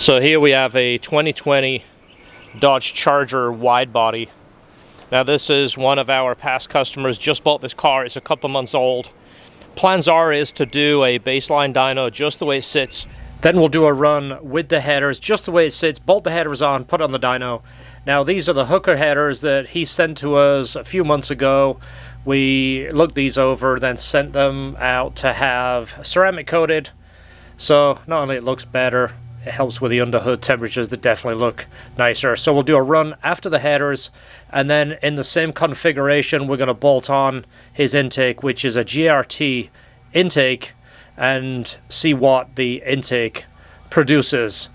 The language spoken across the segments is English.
So here we have a 2020 Dodge Charger wide body. Now this is one of our past customers, just bought this car, it's a couple months old. Plans is to do a baseline dyno just the way it sits. Then we'll do a run with the headers just the way it sits, bolt the headers on, put on the dyno. Now these are the hooker headers that he sent to us a few months ago. We looked these over, then sent them out to have ceramic coated. So not only it looks better, it helps with the underhood temperatures that definitely look nicer. So we'll do a run after the headers, and then in the same configuration we're going to bolt on his intake, which is a GRT intake, and see what the intake produces.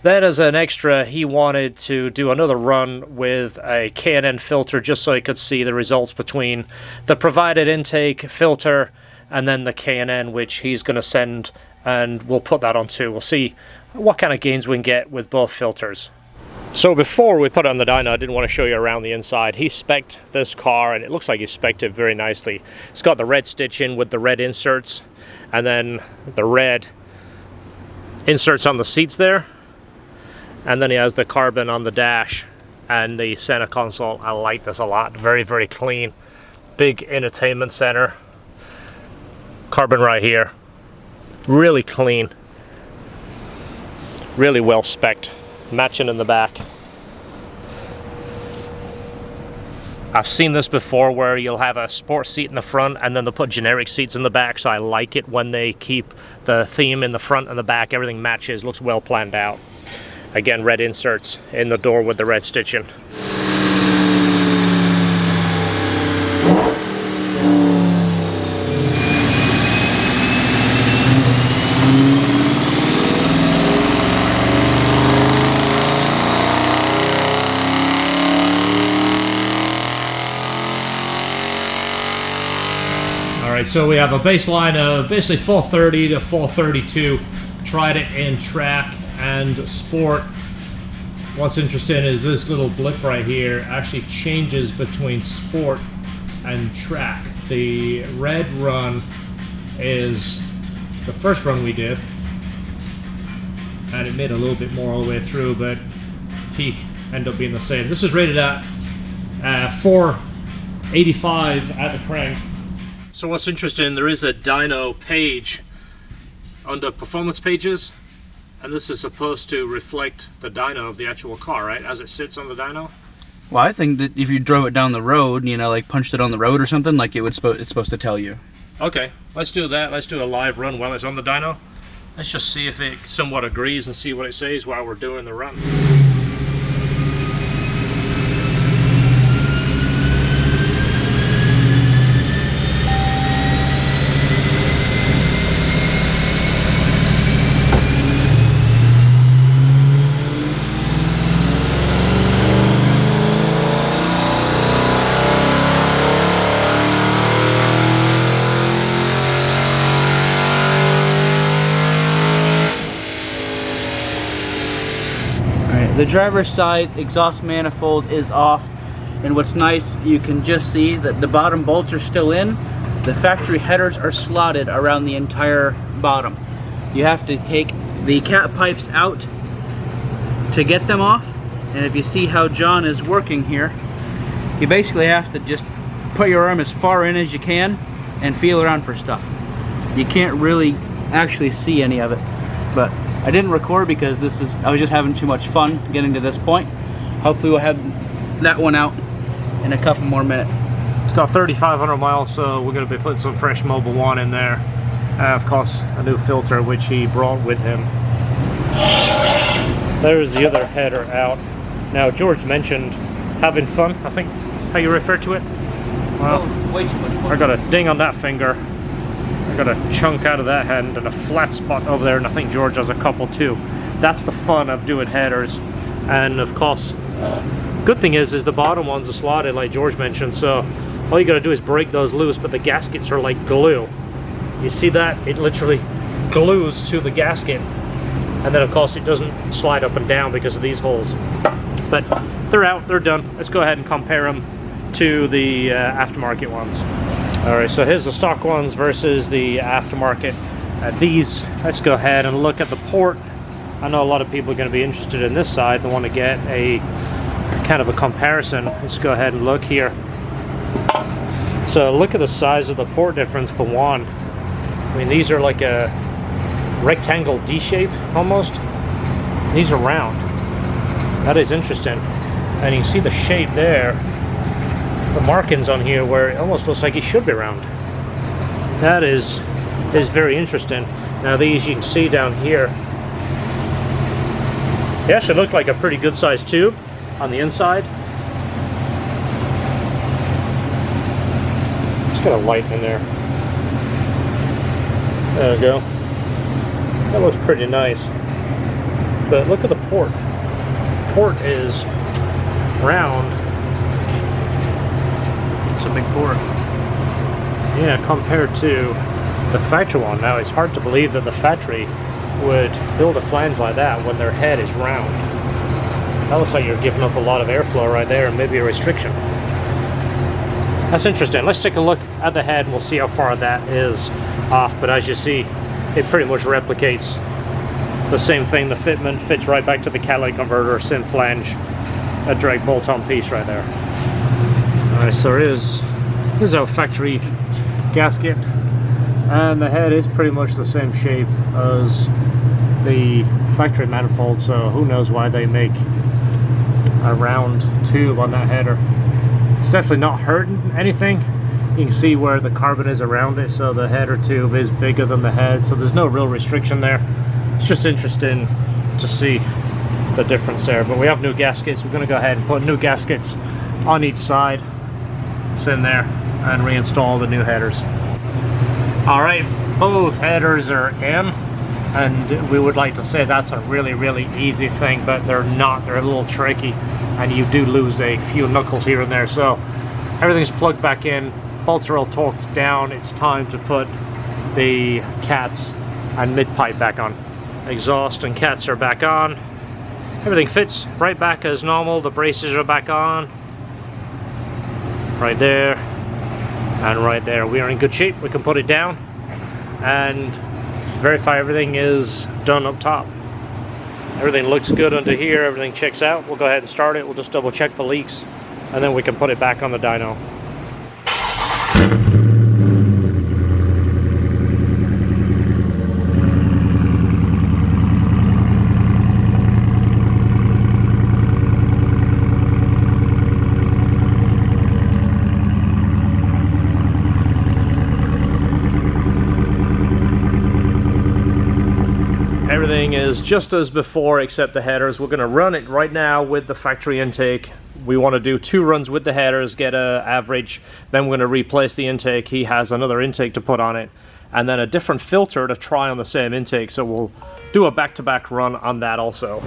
Then as an extra, he wanted to do another run with a K&N filter just so he could see the results between the provided intake filter and then the K&N, which he's going to send, and we'll put that on too. We'll see what kind of gains we can get with both filters. So before we put it on the dyno, I didn't want to show you around the inside. He spec'd this car, and it looks like he spec'd it very nicely. It's got the red stitching with the red inserts, and then the red inserts on the seats there. And then he has the carbon on the dash and the center console. I like this a lot. Very, very clean. Big entertainment center. Carbon right here. Really clean. Really well spec'd. Matching in the back. I've seen this before where you'll have a sports seat in the front and then they'll put generic seats in the back, so I like it when they keep the theme in the front and the back. Everything matches, looks well planned out. Again, red inserts in the door with the red stitching. Alright, so we have a baseline of basically 430 to 432. Tried it in track and sport. What's interesting is this little blip right here actually changes between sport and track. The red run is the first run we did, and it made a little bit more all the way through, but peak ended up being the same. This is rated at 485 at the crank. So what's interesting, there is a dyno page under performance pages, and this is supposed to reflect the dyno of the actual car, right, as it sits on the dyno? Well, I think that if you drove it down the road, you know, like punched it on the road or something, like it's supposed to tell you. Okay, let's do that. Let's do a live run while it's on the dyno. Let's just see if it somewhat agrees and see what it says while we're doing the run. The driver's side exhaust manifold is off, and what's nice, you can just see that the bottom bolts are still in. The factory headers are slotted around the entire bottom. You have to take the cat pipes out to get them off, and if you see how John is working here, you basically have to just put your arm as far in as you can and feel around for stuff. You can't really actually see any of it, but I didn't record because I was just having too much fun getting to this point. Hopefully we'll have that one out in a couple more minutes. It's got 3,500 miles, so we're going to be putting some fresh Mobil 1 in there. Of course, a new filter which he brought with him. There's the other header out. Now George mentioned having fun, I think how you refer to it. Well, way too much fun. I got a ding on that finger. I got a chunk out of that hand and a flat spot over there, and I think George has a couple too. That's the fun of doing headers. And of course, good thing is the bottom ones are slotted like George mentioned, so all you gotta do is break those loose, but the gaskets are like glue. You see that? It literally glues to the gasket, and then of course it doesn't slide up and down because of these holes. But they're out, they're done. Let's go ahead and compare them to the aftermarket ones. Alright, so here's the stock ones versus the aftermarket. These, let's go ahead and look at the port I know a lot of people are going to be interested in this side. They want to get a kind of a comparison. Let's go ahead and look here. So look at the size of the port difference for one. I mean, these are like a rectangle D shape almost. These are round. That is interesting. And you can see the shape there, the markings on here, where it almost looks like it should be round. That is very interesting. Now these you can see down here, they actually look like a pretty good sized tube on the inside. Just got a light in there. There we go. That looks pretty nice. But look at the port. Port is round. It's a big port. Yeah, compared to the factory one. Now it's hard to believe that the factory would build a flange like that when their head is round. That looks like you're giving up a lot of airflow right there, and maybe a restriction. That's interesting. Let's take a look at the head and we'll see how far that is off. But as you see, it pretty much replicates the same thing. The fitment fits right back to the catalytic converter, same flange, a drag bolt-on piece right there. Alright, so this is our factory gasket, and the head is pretty much the same shape as the factory manifold, so who knows why they make a round tube on that header. It's definitely not hurting anything. You can see where the carbon is around it, so the header tube is bigger than the head, so there's no real restriction there. It's just interesting to see the difference there. But we have new gaskets. We're going to go ahead and put new gaskets on each side. It's in there, and reinstall the new headers. Alright, both headers are in, and we would like to say that's a really easy thing, but they're not. They're a little tricky, and you do lose a few knuckles here and there. So everything's plugged back in, bolts are all torqued down. It's time to put the cats and mid pipe back on. Exhaust and cats are back on. Everything fits right back as normal. The braces are back on. Right there and right there. We are in good shape. We can put it down and verify everything is done up top. Everything looks good under here. Everything checks out. We'll go ahead and start it. We'll just double check for leaks, and then we can put it back on the dyno. Everything is just as before except the headers. We're going to run it right now with the factory intake. We want to do 2 runs with the headers, get an average, then we're going to replace the intake. He has another intake to put on it, and then a different filter to try on the same intake. So we'll do a back-to-back run on that also.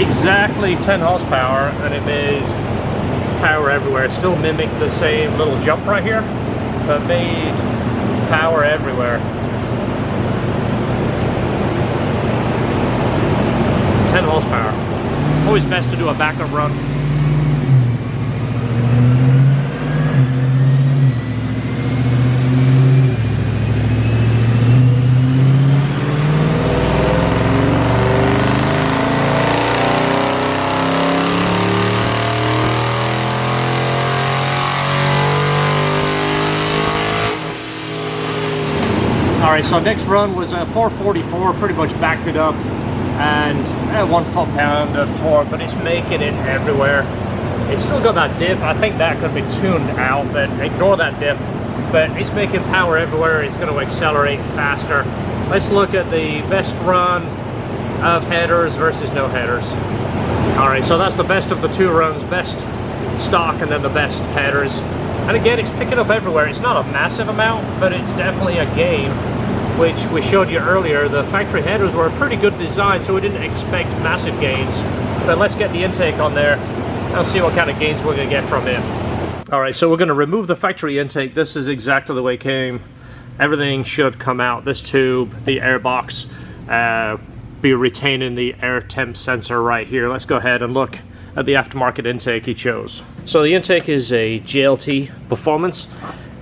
Exactly 10 horsepower, and it made power everywhere. It still mimicked the same little jump right here, but made power everywhere. 10 horsepower. Always best to do a backup run. Alright, so next run was a 444, pretty much backed it up, and 1 foot-pound of torque, but it's making it everywhere. It's still got that dip. I think that could be tuned out, but ignore that dip. But it's making power everywhere. It's going to accelerate faster. Let's look at the best run of headers versus no headers. Alright, so that's the best of the 2 runs, best stock and then the best headers. And again, it's picking up everywhere. It's not a massive amount, but it's definitely a gain, which we showed you earlier. The factory headers were a pretty good design, so we didn't expect massive gains. But let's get the intake on there and see what kind of gains we're going to get from it. Alright, so we're going to remove the factory intake. This is exactly the way it came. Everything should come out. This tube, the air box, be retaining the air temp sensor right here. Let's go ahead and look at the aftermarket intake he chose. So the intake is a JLT Performance.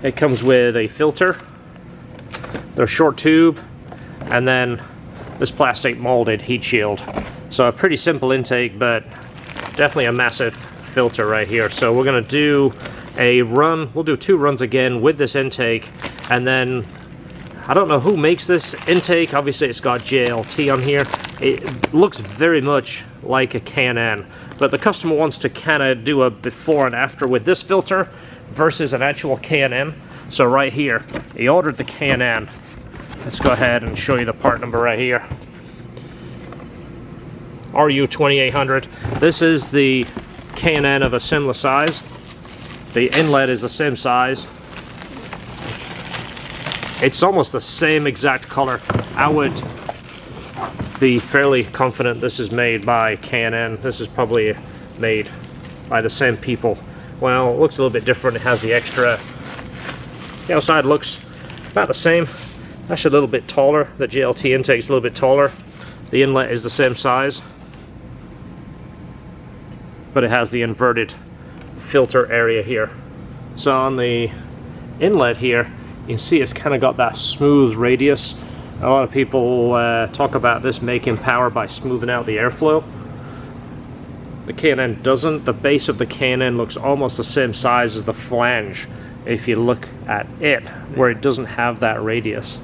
It comes with a filter, the short tube, and then this plastic molded heat shield. So a pretty simple intake, but definitely a massive filter right here. So we're going to do a run. We'll do 2 runs again with this intake, and then I don't know who makes this intake. Obviously it's got JLT on here. It looks very much like a Can-Am, but the customer wants to kind of do a before and after with this filter versus an actual Can-Am. So right here, he ordered the Can-Am. Let's go ahead and show you the part number right here. RU2800. This is the Can-Am of a similar size. The inlet is the same size. It's almost the same exact color. I would be fairly confident this is made by Can-Am. This is probably made by the same people. Well, it looks a little bit different. It has the extra. The outside looks about the same. Actually a little bit taller. The JLT intake is a little bit taller. The inlet is the same size, but it has the inverted filter area here. So on the inlet here, you can see it's kind of got that smooth radius. A lot of people talk about this making power by smoothing out the airflow. The Can-Am doesn't. The base of the Can-Am looks almost the same size as the flange if you look at it, where it doesn't have that radius.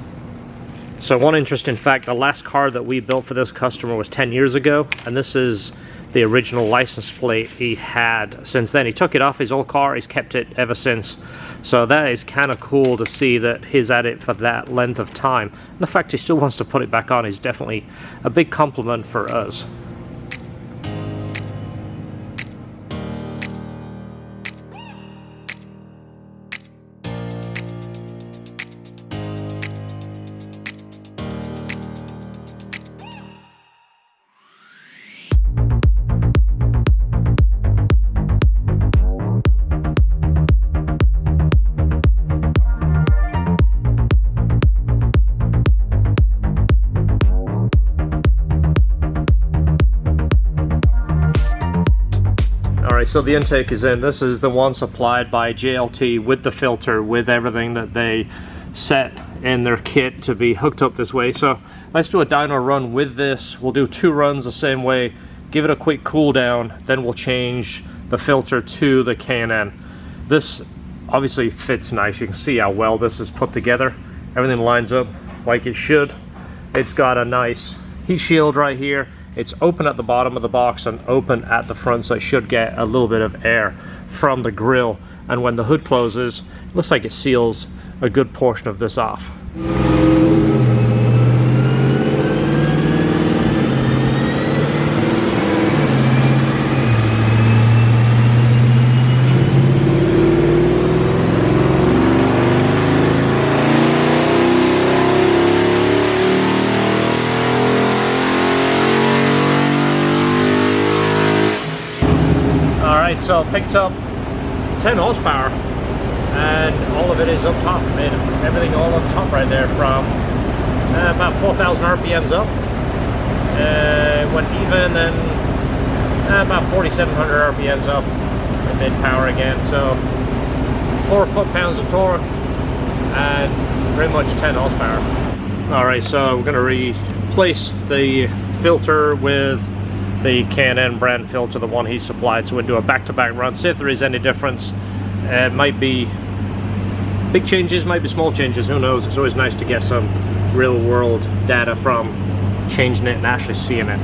So one interesting fact, the last car that we built for this customer was 10 years ago, and this is the original license plate he had since then. He took it off his old car, he's kept it ever since. So that is kind of cool to see that he's at it for that length of time. And the fact he still wants to put it back on is definitely a big compliment for us. So the intake is in. This is the one supplied by JLT with the filter, with everything that they set in their kit to be hooked up this way. So let's do a dyno run with this. We'll do 2 runs the same way, give it a quick cool down, then we'll change the filter to the Can-Am. This obviously fits nice. You can see how well this is put together. Everything lines up like it should. It's got a nice heat shield right here. It's open at the bottom of the box and open at the front, so it should get a little bit of air from the grill. And when the hood closes, it looks like it seals a good portion of this off. So picked up 10 horsepower, and all of it is up top. I mean, everything all up top right there, from about 4,000 RPMs up. Went even, then about 4,700 RPMs up in mid-power again. So 4 foot-pounds of torque and pretty much 10 horsepower. Alright, so we're going to replace the filter with the Can-Am brand filter, the one he supplied. So we'll do a back-to-back run, see if there is any difference. It might be big changes, might be small changes, who knows. It's always nice to get some real-world data from changing it and actually seeing it.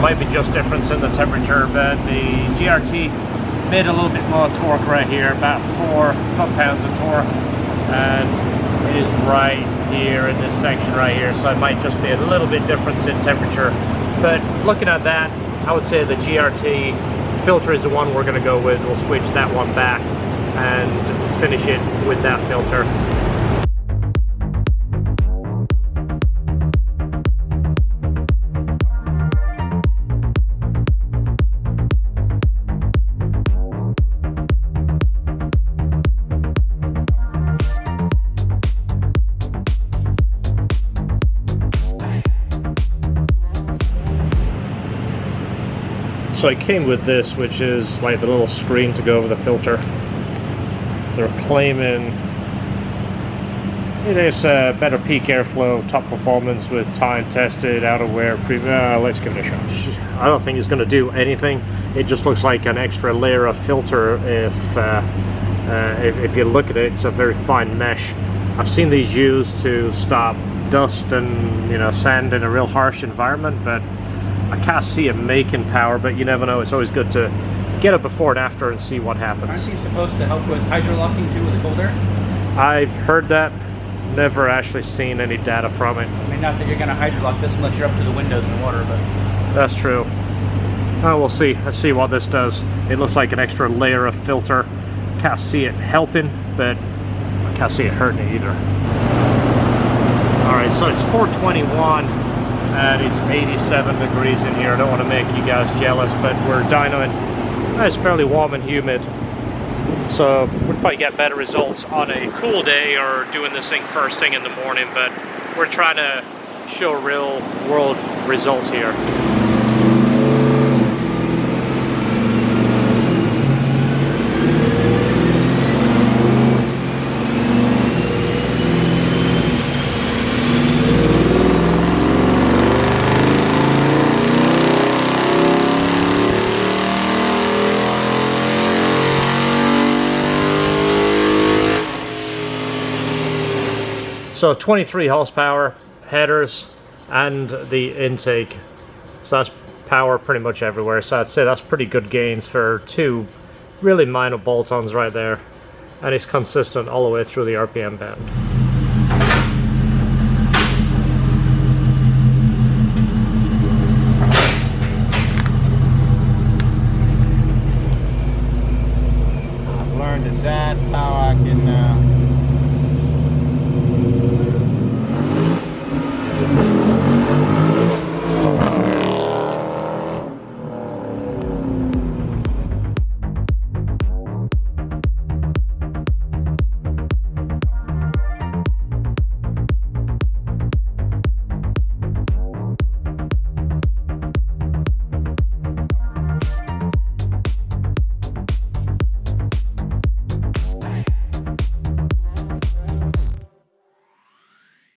might be just difference in the temperature, but the GRT made a little bit more torque right here, about 4 foot-pounds of torque, and it is right here in this section right here, so it might just be a little bit difference in temperature. But looking at that, I would say the GRT filter is the one we're going to go with. We'll switch that one back and finish it with that filter. So it came with this, which is like the little screen to go over the filter. They're claiming it is better peak airflow, top performance with time tested, outerwear. Let's give it a shot. I don't think it's going to do anything. It just looks like an extra layer of filter. If you look at it, it's a very fine mesh. I've seen these used to stop dust and sand in a real harsh environment, but I can't see it making power, but you never know. It's always good to get it before and after and see what happens. Aren't you supposed to help with hydrolocking too with the cold air? I've heard that, never actually seen any data from it. I mean, not that you're going to hydrolock this unless you're up to the windows in the water, but... That's true. Oh, we'll see. Let's see what this does. It looks like an extra layer of filter. Can't see it helping, but I can't see it hurting it either. Alright, so it's 421. And it's 87 degrees in here. I don't want to make you guys jealous, but we're dynoing. It's fairly warm and humid, so we'd probably get better results on a cool day or doing this thing first thing in the morning, but we're trying to show real world results here. So 23 horsepower headers and the intake, so that's power pretty much everywhere. So I'd say that's pretty good gains for 2 really minor bolt-ons right there, and it's consistent all the way through the RPM band. I've learned that that's how I can